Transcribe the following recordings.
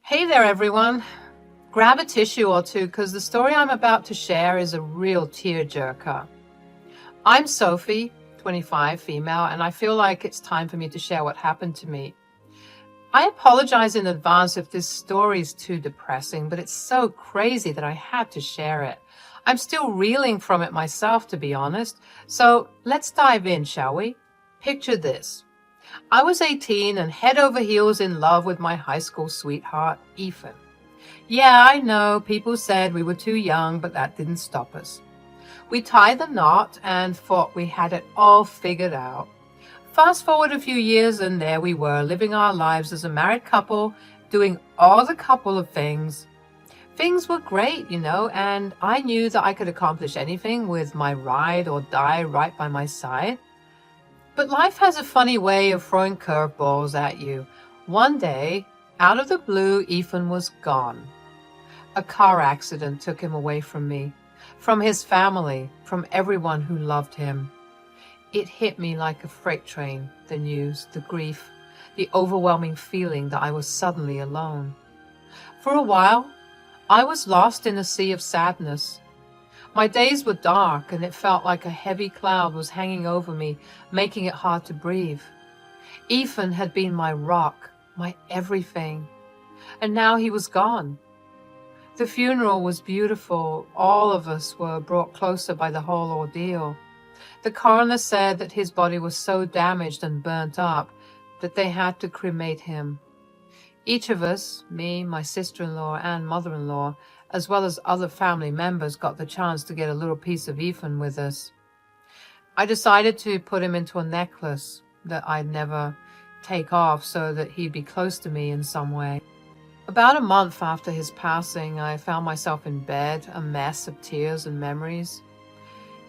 Hey there, everyone. Grab a tissue or two because the story I'm about to share is a real tearjerker. I'm Sophie, 25, female, and I feel like it's time for me to share what happened to me. I apologize in advance if this story is too depressing, but it's so crazy that I had to share it. I'm still reeling from it myself, to be honest. So let's dive in, shall we? Picture this. I was 18 and head over heels in love with my high school sweetheart, Ethan. Yeah, I know, people said we were too young, but that didn't stop us. We tied the knot and thought we had it all figured out. Fast forward a few years and there we were, living our lives as a married couple, doing all the couple of things. Things were great, and I knew that I could accomplish anything with my ride or die right by my side. But life has a funny way of throwing curveballs at you. One day, out of the blue, Ethan was gone. A car accident took him away from me, from his family, from everyone who loved him. It hit me like a freight train, the news, the grief, the overwhelming feeling that I was suddenly alone. For a while, I was lost in a sea of sadness. My days were dark, and it felt like a heavy cloud was hanging over me, making it hard to breathe. Ethan had been my rock, my everything, and now he was gone. The funeral was beautiful. All of us were brought closer by the whole ordeal. The coroner said that his body was so damaged and burnt up that they had to cremate him. Each of us, me, my sister-in-law, and mother-in-law, as well as other family members, got the chance to get a little piece of Ethan with us. I decided to put him into a necklace that I'd never take off so that he'd be close to me in some way. About a month after his passing, I found myself in bed, a mess of tears and memories.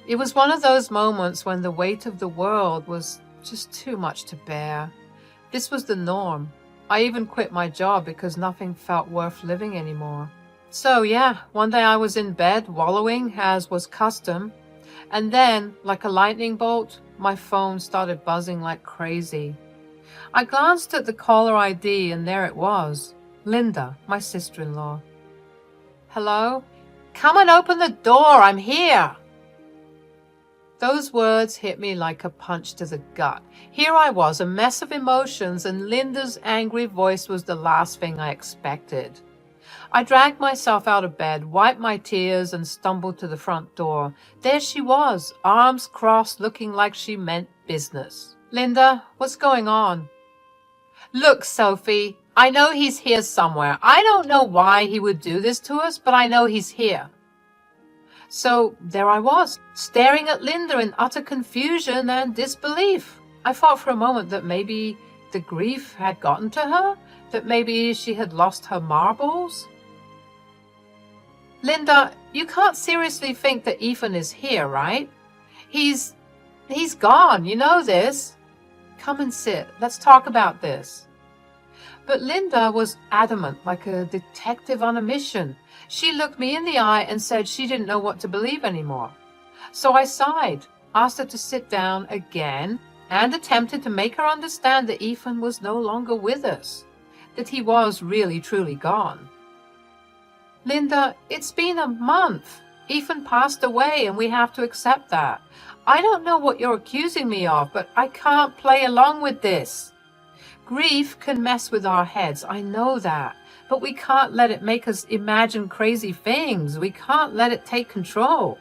It was one of those moments when the weight of the world was just too much to bear. This was the norm. I even quit my job because nothing felt worth living anymore. So yeah, one day I was in bed, wallowing, as was custom, and then, like a lightning bolt, my phone started buzzing like crazy. I glanced at the caller ID, and there it was. Linda, my sister-in-law. Hello? Come and open the door, I'm here! Those words hit me like a punch to the gut. Here I was, a mess of emotions, and Linda's angry voice was the last thing I expected. I dragged myself out of bed, wiped my tears, and stumbled to the front door. There she was, arms crossed, looking like she meant business. Linda, what's going on? Look, Sophie, I know he's here somewhere. I don't know why he would do this to us, but I know he's here. So there I was, staring at Linda in utter confusion and disbelief. I thought for a moment that maybe the grief had gotten to her, that maybe she had lost her marbles. Linda, you can't seriously think that Ethan is here, right? He's gone, you know this. Come and sit, let's talk about this. But Linda was adamant, like a detective on a mission. She looked me in the eye and said she didn't know what to believe anymore. So I sighed, asked her to sit down again, and attempted to make her understand that Ethan was no longer with us, that he was really truly gone. Linda, it's been a month. Ethan passed away and we have to accept that. I don't know what you're accusing me of, but I can't play along with this. Grief can mess with our heads, I know that, but we can't let it make us imagine crazy things. We can't let it take control.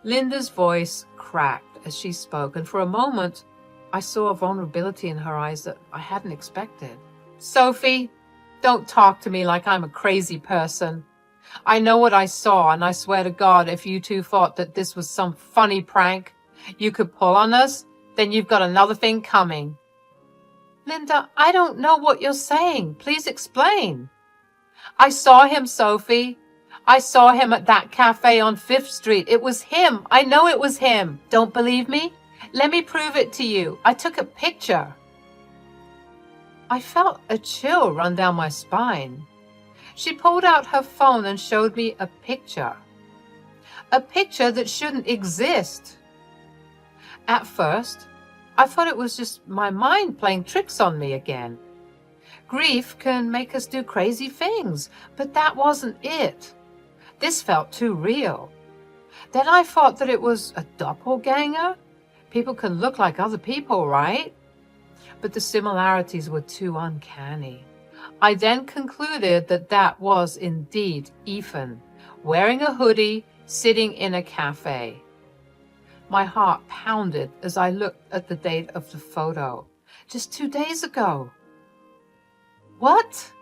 Linda's voice cracked as she spoke, and for a moment, I saw a vulnerability in her eyes that I hadn't expected. Sophie, don't talk to me like I'm a crazy person. I know what I saw, and I swear to God, if you two thought that this was some funny prank you could pull on us, then you've got another thing coming. Linda, I don't know what you're saying. Please explain. I saw him, Sophie. I saw him at that cafe on 5th Street. It was him. I know it was him. Don't believe me? Let me prove it to you. I took a picture. I felt a chill run down my spine. She pulled out her phone and showed me a picture. A picture that shouldn't exist. At first, I thought it was just my mind playing tricks on me again. Grief can make us do crazy things, but that wasn't it. This felt too real. Then I thought that it was a doppelganger. People can look like other people, right? But the similarities were too uncanny. I then concluded that that was indeed Ethan, wearing a hoodie, sitting in a cafe. My heart pounded as I looked at the date of the photo. Just 2 days ago. What?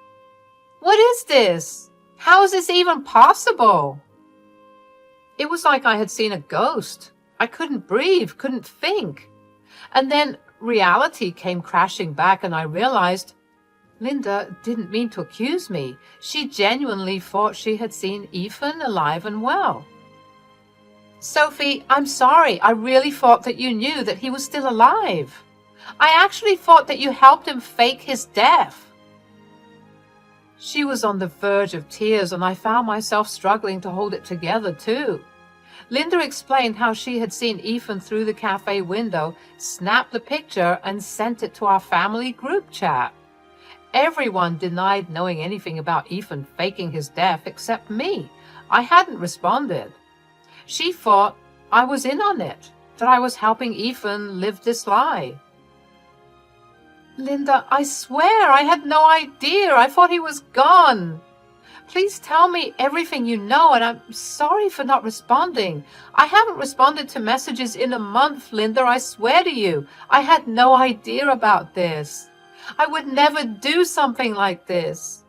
What is this? How is this even possible? It was like I had seen a ghost. I couldn't breathe, couldn't think. And then reality came crashing back and I realized Linda didn't mean to accuse me. She genuinely thought she had seen Ethan alive and well. Sophie, I'm sorry. I really thought that you knew that he was still alive. I actually thought that you helped him fake his death. She was on the verge of tears and I found myself struggling to hold it together too. Linda explained how she had seen Ethan through the cafe window, snapped the picture and sent it to our family group chat. Everyone denied knowing anything about Ethan faking his death except me. I hadn't responded. She thought I was in on it, that I was helping Ethan live this lie. Linda, I swear I had no idea. I thought he was gone. Please tell me everything you know, and I'm sorry for not responding. I haven't responded to messages in a month, Linda, I swear to you. I had no idea about this. I would never do something like this.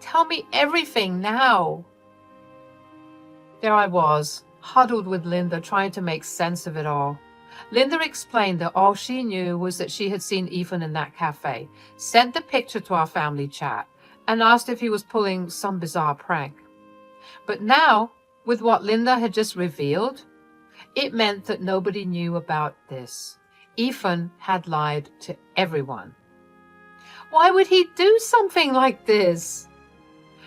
Tell me everything now. There I was, huddled with Linda, trying to make sense of it all. Linda explained that all she knew was that she had seen Ethan in that cafe, sent the picture to our family chat, and asked if he was pulling some bizarre prank. But now, with what Linda had just revealed, it meant that nobody knew about this. Ethan had lied to everyone. Why would he do something like this?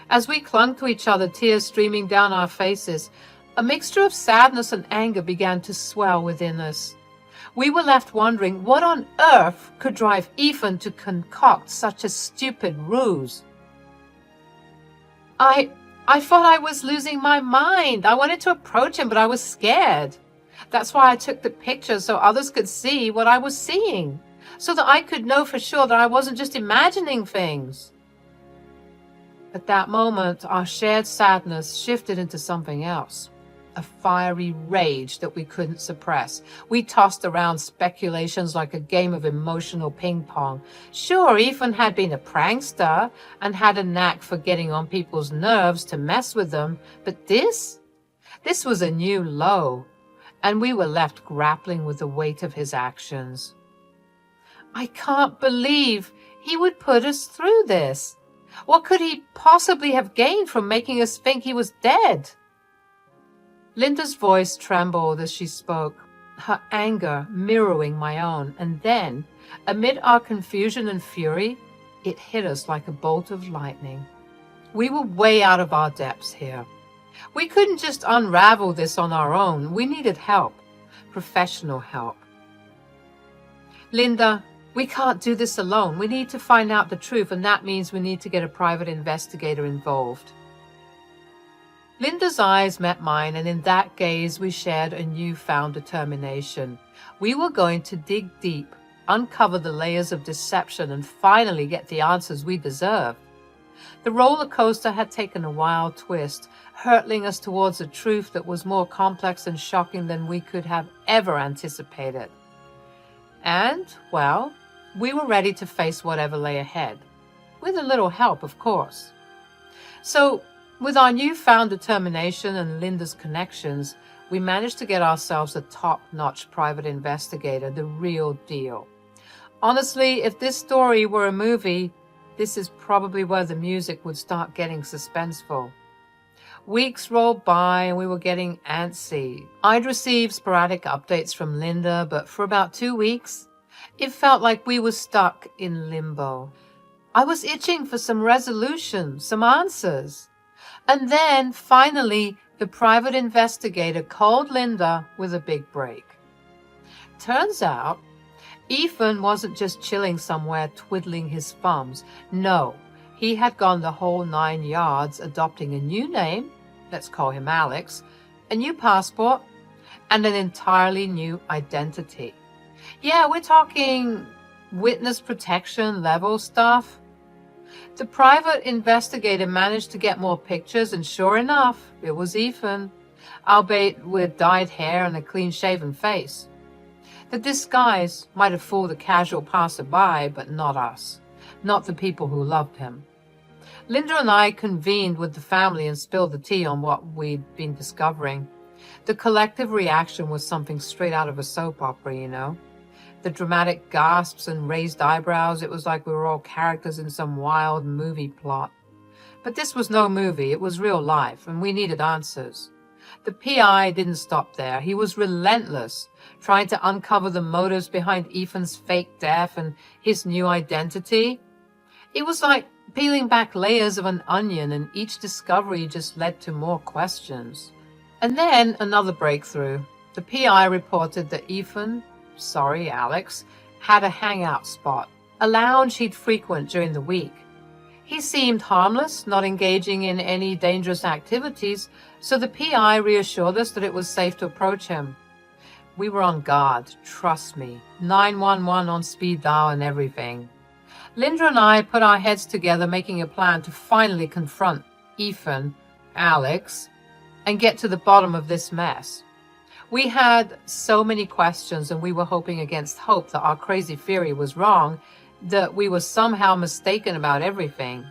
As we clung to each other, tears streaming down our faces, a mixture of sadness and anger began to swell within us. We were left wondering what on earth could drive Ethan to concoct such a stupid ruse. I thought I was losing my mind. I wanted to approach him, but I was scared. That's why I took the picture so others could see what I was seeing, so that I could know for sure that I wasn't just imagining things. At that moment, our shared sadness shifted into something else. A fiery rage that we couldn't suppress. We tossed around speculations like a game of emotional ping pong. Sure, Ethan had been a prankster and had a knack for getting on people's nerves to mess with them, but this was a new low, and we were left grappling with the weight of his actions. I can't believe he would put us through this. What could he possibly have gained from making us think he was dead? Linda's voice trembled as she spoke, her anger mirroring my own, and then, amid our confusion and fury, it hit us like a bolt of lightning. We were way out of our depths here. We couldn't just unravel this on our own. We needed help, professional help. Linda, we can't do this alone. We need to find out the truth, and that means we need to get a private investigator involved. Linda's eyes met mine, and in that gaze we shared a newfound determination. We were going to dig deep, uncover the layers of deception, and finally get the answers we deserved. The roller coaster had taken a wild twist, hurtling us towards a truth that was more complex and shocking than we could have ever anticipated. And, well, we were ready to face whatever lay ahead, with a little help, of course. So, with our newfound determination and Linda's connections, we managed to get ourselves a top-notch private investigator, the real deal. Honestly, if this story were a movie, this is probably where the music would start getting suspenseful. Weeks rolled by and we were getting antsy. I'd received sporadic updates from Linda, but for about 2 weeks, it felt like we were stuck in limbo. I was itching for some resolution, some answers. And then, finally, the private investigator called Linda with a big break. Turns out, Ethan wasn't just chilling somewhere twiddling his thumbs. No, he had gone the whole 9 yards, adopting a new name, let's call him Alex, a new passport, and an entirely new identity. Yeah, we're talking witness protection level stuff. The private investigator managed to get more pictures, and sure enough, it was Ethan, albeit with dyed hair and a clean-shaven face. The disguise might have fooled a casual passerby, but not us, not the people who loved him. Linda and I convened with the family and spilled the tea on what we'd been discovering. The collective reaction was something straight out of a soap opera, you know. The dramatic gasps and raised eyebrows, it was like we were all characters in some wild movie plot. But this was no movie, it was real life, and we needed answers. The PI didn't stop there. He was relentless, trying to uncover the motives behind Ethan's fake death and his new identity. It was like peeling back layers of an onion, and each discovery just led to more questions. And then another breakthrough. The PI reported that Ethan, Alex, had a hangout spot, a lounge he'd frequent during the week. He seemed harmless, not engaging in any dangerous activities, so the PI reassured us that it was safe to approach him. We were on guard, trust me, 911 on speed dial and everything. Linda and I put our heads together, making a plan to finally confront Ethan, Alex, and get to the bottom of this mess. We had so many questions, and we were hoping against hope that our crazy theory was wrong, that we were somehow mistaken about everything.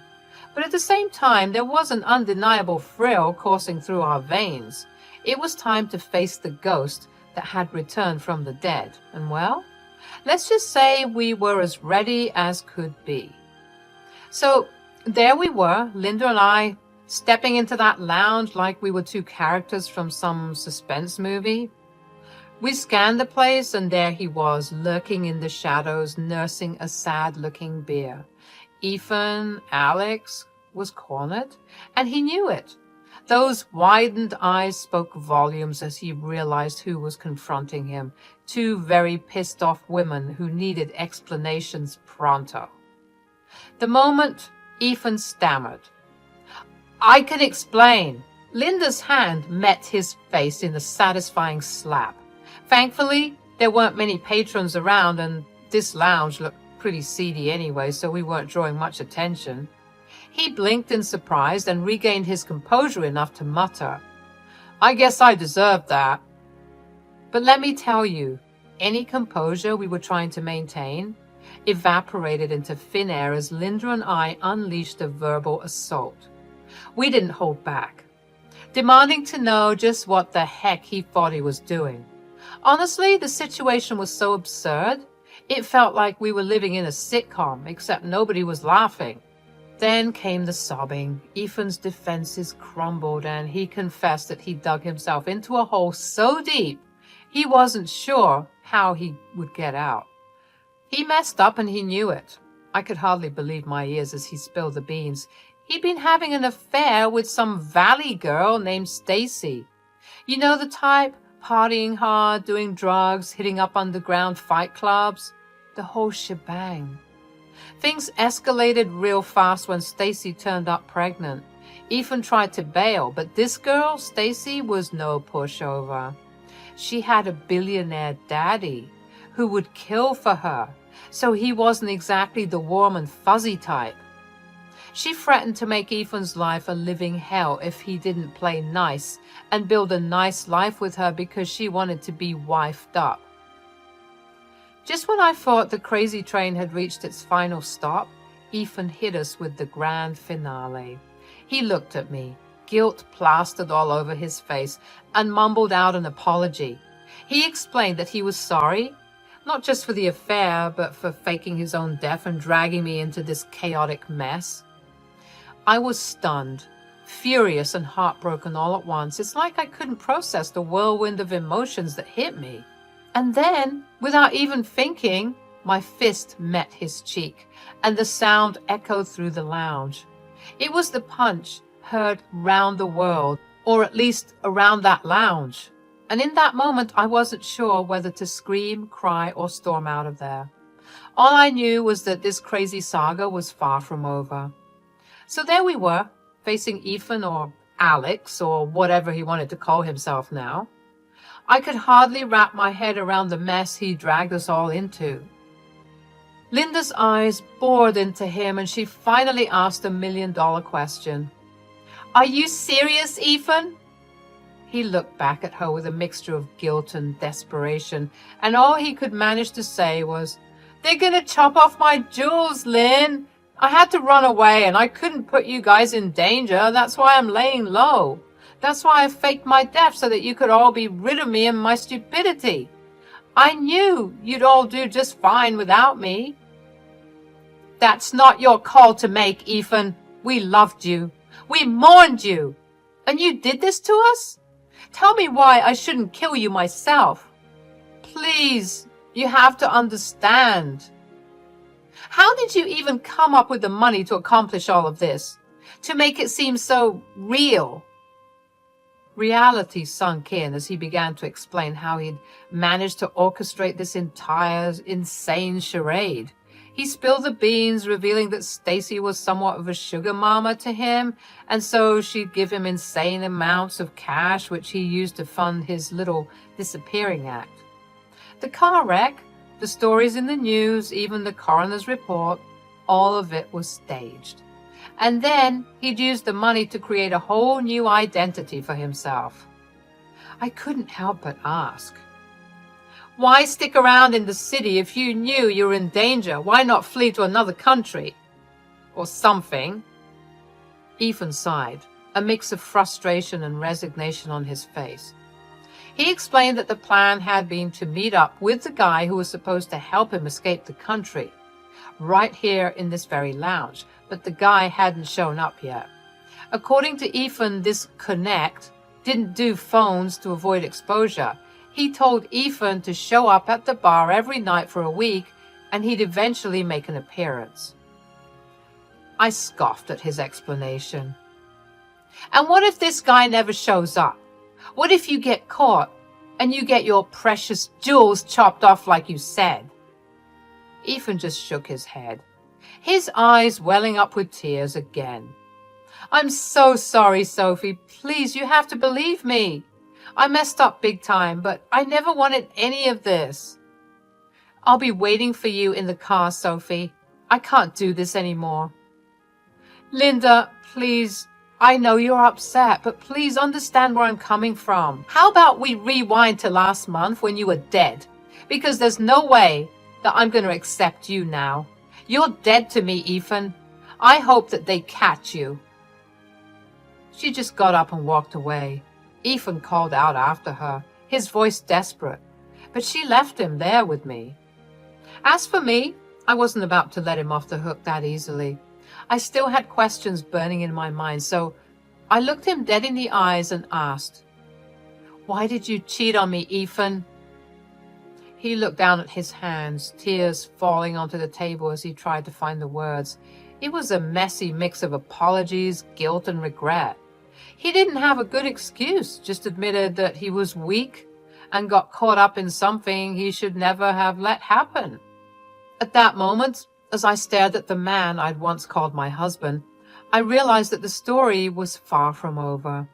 But at the same time, there was an undeniable thrill coursing through our veins. It was time to face the ghost that had returned from the dead. And well, let's just say we were as ready as could be. So there we were, Linda and I, stepping into that lounge like we were two characters from some suspense movie. We scanned the place, and there he was, lurking in the shadows, nursing a sad-looking bear. Ethan, Alex, was cornered, and he knew it. Those widened eyes spoke volumes as he realized who was confronting him. Two very pissed-off women who needed explanations pronto. The moment, Ethan stammered, "I can explain." Linda's hand met his face in a satisfying slap. Thankfully, there weren't many patrons around, and this lounge looked pretty seedy anyway, so we weren't drawing much attention. He blinked in surprise and regained his composure enough to mutter, "I guess I deserved that." But let me tell you, any composure we were trying to maintain evaporated into thin air as Linda and I unleashed a verbal assault. We didn't hold back, demanding to know just what the heck he thought he was doing. Honestly, the situation was so absurd, it felt like we were living in a sitcom, except nobody was laughing. Then came the sobbing. Ethan's defenses crumbled, and he confessed that he dug himself into a hole so deep he wasn't sure how he would get out. He messed up, and he knew it. I could hardly believe my ears as he spilled the beans. He'd been having an affair with some valley girl named Stacy. You know the type, partying hard, doing drugs, hitting up underground fight clubs. The whole shebang. Things escalated real fast when Stacy turned up pregnant. Ethan tried to bail, but this girl, Stacy, was no pushover. She had a billionaire daddy who would kill for her, so he wasn't exactly the warm and fuzzy type. She threatened to make Ethan's life a living hell if he didn't play nice and build a nice life with her because she wanted to be wifed up. Just when I thought the crazy train had reached its final stop, Ethan hit us with the grand finale. He looked at me, guilt plastered all over his face, and mumbled out an apology. He explained that he was sorry, not just for the affair, but for faking his own death and dragging me into this chaotic mess. I was stunned, furious and heartbroken all at once. It's like I couldn't process the whirlwind of emotions that hit me. And then, without even thinking, my fist met his cheek, and the sound echoed through the lounge. It was the punch heard round the world, or at least around that lounge. And in that moment, I wasn't sure whether to scream, cry, or storm out of there. All I knew was that this crazy saga was far from over. So there we were, facing Ethan, or Alex, or whatever he wanted to call himself now. I could hardly wrap my head around the mess he dragged us all into. Linda's eyes bored into him, and she finally asked the million-dollar question. "Are you serious, Ethan?" He looked back at her with a mixture of guilt and desperation, and all he could manage to say was, "They're gonna chop off my jewels, Lynn. I had to run away, and I couldn't put you guys in danger. That's why I'm laying low. That's why I faked my death, so that you could all be rid of me and my stupidity. I knew you'd all do just fine without me." "That's not your call to make, Ethan. We loved you. We mourned you. And you did this to us? Tell me why I shouldn't kill you myself. Please, you have to understand. How did you even come up with the money to accomplish all of this? To make it seem so real?" Reality sunk in as he began to explain how he'd managed to orchestrate this entire insane charade. He spilled the beans, revealing that Stacy was somewhat of a sugar mama to him, and so she'd give him insane amounts of cash, which he used to fund his little disappearing act. The car wreck, the stories in the news, even the coroner's report, all of it was staged. And then he'd used the money to create a whole new identity for himself. I couldn't help but ask, why stick around in the city if you knew you were in danger? Why not flee to another country? Or something? Ethan sighed, a mix of frustration and resignation on his face. He explained that the plan had been to meet up with the guy who was supposed to help him escape the country, right here in this very lounge, but the guy hadn't shown up yet. According to Ethan, this connect didn't do phones to avoid exposure. He told Ethan to show up at the bar every night for a week, and he'd eventually make an appearance. I scoffed at his explanation. And what if this guy never shows up? What if you get caught and you get your precious jewels chopped off like you said? Ethan just shook his head, his eyes welling up with tears again. "I'm so sorry, Sophie. Please, you have to believe me. I messed up big time, but I never wanted any of this. I'll be waiting for you in the car, Sophie. I can't do this anymore." "Linda, please, I know you're upset, but please understand where I'm coming from. How about we rewind to last month when you were dead? Because there's no way that I'm going to accept you now. You're dead to me, Ethan. I hope that they catch you." She just got up and walked away. Ethan called out after her, his voice desperate, but she left him there with me. As for me, I wasn't about to let him off the hook that easily. I still had questions burning in my mind, so I looked him dead in the eyes and asked, "Why did you cheat on me, Ethan?" He looked down at his hands, tears falling onto the table as he tried to find the words. It was a messy mix of apologies, guilt, and regret. He didn't have a good excuse, just admitted that he was weak and got caught up in something he should never have let happen. At that moment, as I stared at the man I'd once called my husband, I realized that the story was far from over.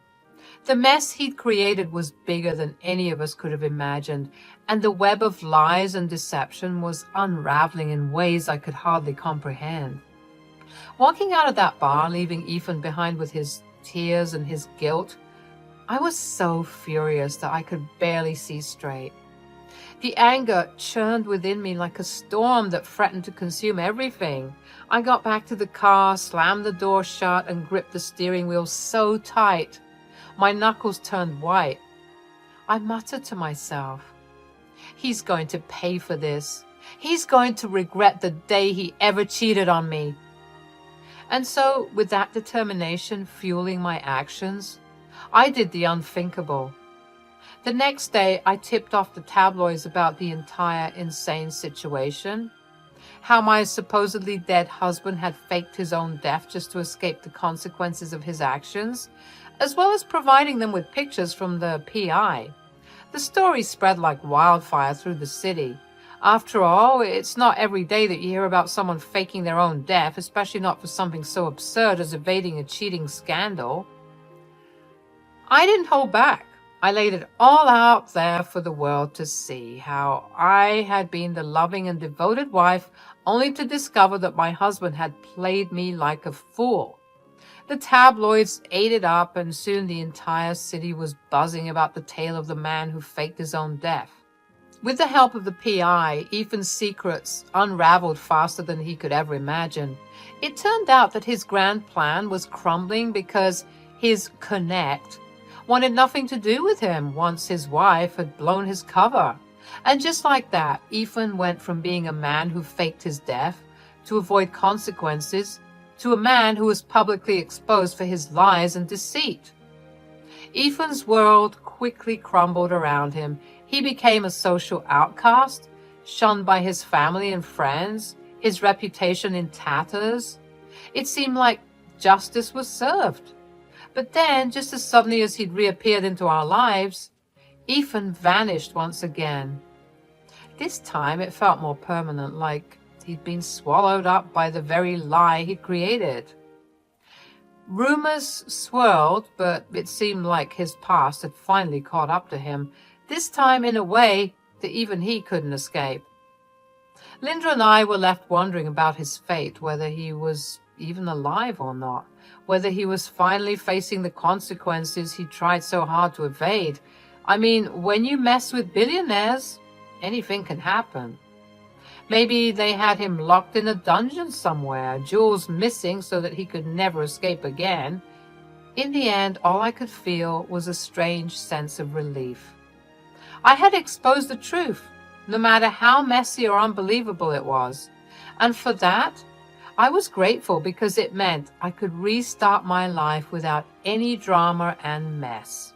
The mess he'd created was bigger than any of us could have imagined, and the web of lies and deception was unraveling in ways I could hardly comprehend. Walking out of that bar, leaving Ethan behind with his tears and his guilt, I was so furious that I could barely see straight. The anger churned within me like a storm that threatened to consume everything. I got back to the car, slammed the door shut, and gripped the steering wheel so tight. My knuckles turned white. I muttered to myself, "He's going to pay for this. He's going to regret the day he ever cheated on me." And so, with that determination fueling my actions, I did the unthinkable. The next day, I tipped off the tabloids about the entire insane situation, how my supposedly dead husband had faked his own death just to escape the consequences of his actions, as well as providing them with pictures from the PI. The story spread like wildfire through the city. After all, it's not every day that you hear about someone faking their own death, especially not for something so absurd as evading a cheating scandal. I didn't hold back. I laid it all out there for the world to see, how I had been the loving and devoted wife, only to discover that my husband had played me like a fool. The tabloids ate it up, and soon the entire city was buzzing about the tale of the man who faked his own death. With the help of the PI, Ethan's secrets unraveled faster than he could ever imagine. It turned out that his grand plan was crumbling because his connect wanted nothing to do with him once his wife had blown his cover. And just like that, Ethan went from being a man who faked his death to avoid consequences to a man who was publicly exposed for his lies and deceit. Ethan's world quickly crumbled around him. He became a social outcast, shunned by his family and friends, his reputation in tatters. It seemed like justice was served. But then, just as suddenly as he'd reappeared into our lives, Ethan vanished once again. This time it felt more permanent, like he'd been swallowed up by the very lie he'd created. Rumors swirled, but it seemed like his past had finally caught up to him, this time in a way that even he couldn't escape. Linda and I were left wondering about his fate, whether he was even alive or not, whether he was finally facing the consequences he tried so hard to evade. I mean, when you mess with billionaires, anything can happen. Maybe they had him locked in a dungeon somewhere, jewels missing so that he could never escape again. In the end, all I could feel was a strange sense of relief. I had exposed the truth, no matter how messy or unbelievable it was. And for that, I was grateful, because it meant I could restart my life without any drama and mess.